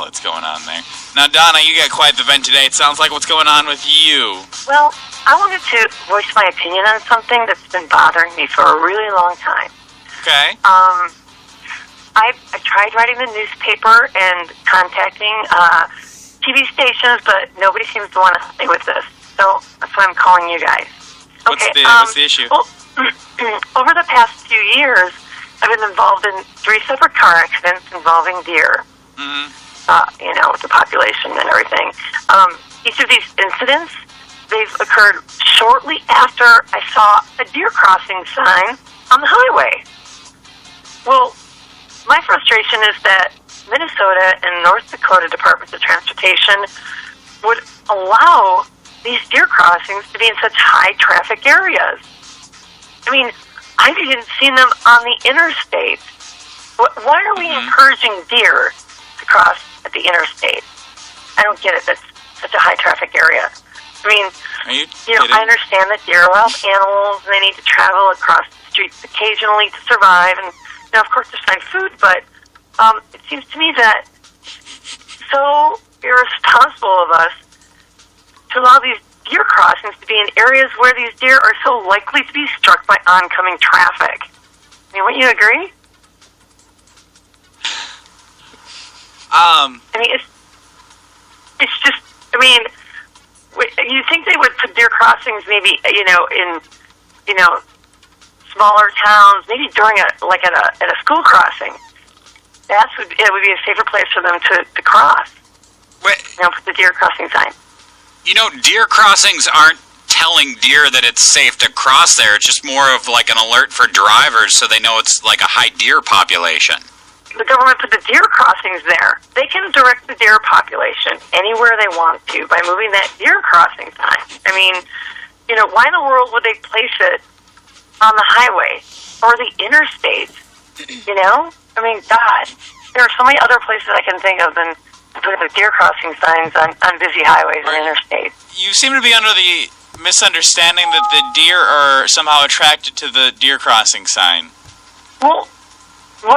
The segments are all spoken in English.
what's going on there. Now, Donna, you got quite the vent today. It sounds like what's going on with you. Well, I wanted to voice my opinion on something that's been bothering me for a really long time. Okay. I tried writing the newspaper and contacting TV stations, but nobody seems to want to help me with this. So that's why I'm calling you guys. What's Okay, the issue? Well, over the past few years, I've been involved in 3 separate car accidents involving deer. Mm-hmm. With the population and everything. Each of these incidents, they've occurred shortly after I saw a deer crossing sign on the highway. Well, my frustration is that Minnesota and North Dakota Departments of Transportation would allow these deer crossings to be in such high traffic areas. I mean, I've even seen them on the interstate. Why are we encouraging deer to cross at the interstate? I don't get it. That's such a high traffic area. I mean, I understand that deer are wild animals and they need to travel across the streets occasionally to survive, and of course to find food, but it seems to me that so irresponsible of us to allow these deer crossings to be in areas where these deer are so likely to be struck by oncoming traffic. I mean, wouldn't you agree? I mean, it's just, I mean, you think they would put deer crossings maybe, in, smaller towns, maybe during at a school crossing. It would be a safer place for them to cross. Wait. Put the deer crossing sign. Deer crossings aren't telling deer that it's safe to cross there. It's just more of like an alert for drivers so they know it's like a high deer population. The government put the deer crossings there. They can direct the deer population anywhere they want to by moving that deer crossing sign. I mean, why in the world would they place it on the highway or the interstate? I mean, God, there are so many other places I can think of than putting the deer crossing signs on busy highways and interstates. You seem to be under the misunderstanding that the deer are somehow attracted to the deer crossing sign. Well,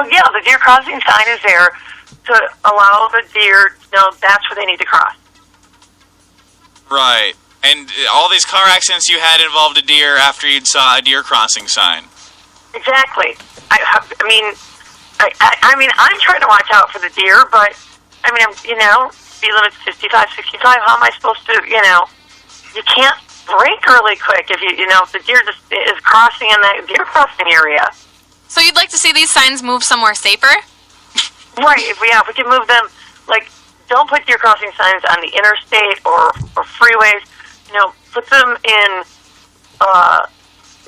yeah, the deer crossing sign is there to allow the deer to know that's where they need to cross. Right. And all these car accidents you had involved a deer after you'd saw a deer crossing sign. Exactly. I mean, I'm trying to watch out for the deer, but, I mean, speed limit's 55, 65. How am I supposed to, you can't brake really quick if if the deer just is crossing in that deer crossing area. So you'd like to see these signs move somewhere safer? Right. If we can move them, don't put deer crossing signs on the interstate or freeways. Put them in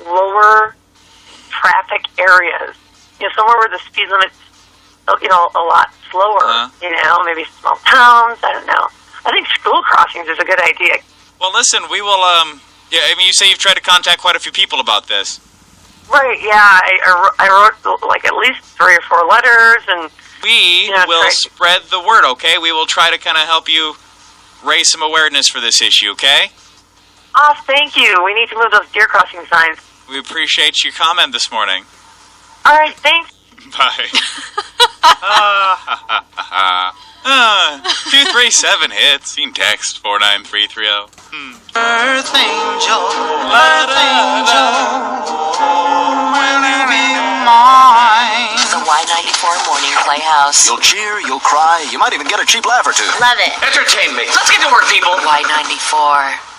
lower traffic areas. Somewhere where the speed limit's a lot slower. Maybe small towns. I don't know. I think school crossings is a good idea. Well, listen, we will. You say you've tried to contact quite a few people about this. Right, yeah, I wrote at least 3 or 4 letters, and we will spread the word. Okay, we will try to kind of help you raise some awareness for this issue. Okay. Oh, thank you. We need to move those deer crossing signs. We appreciate your comment this morning. All right, thanks. Bye. 237 hits. You can text 49330. Earth angel, will you be mine? The Y94 Morning Playhouse. You'll cheer, you'll cry, you might even get a cheap laugh or two. Love it. Entertain me. Let's get to work, people. Y94.